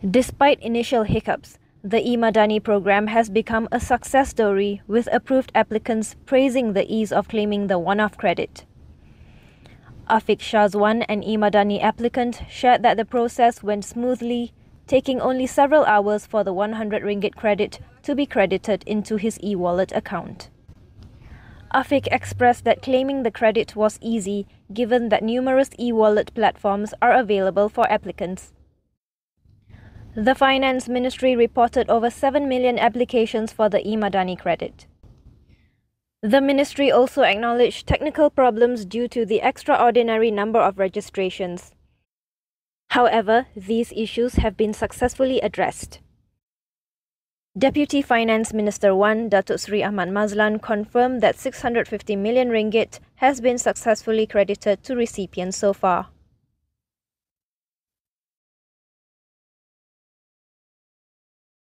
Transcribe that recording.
Despite initial hiccups, the e-Madani program has become a success story, with approved applicants praising the ease of claiming the one-off credit. Afiq Shazwan, an e-Madani applicant, shared that the process went smoothly, taking only several hours for the 100 ringgit credit to be credited into his e-wallet account. Afiq expressed that claiming the credit was easy, given that numerous e-wallet platforms are available for applicants. The Finance Ministry reported over 7 million applications for the e-Madani credit. The ministry also acknowledged technical problems due to the extraordinary number of registrations. However, these issues have been successfully addressed. Deputy Finance Minister 1, Datuk Sri Ahmad Mazlan, confirmed that 650 million ringgit has been successfully credited to recipients so far.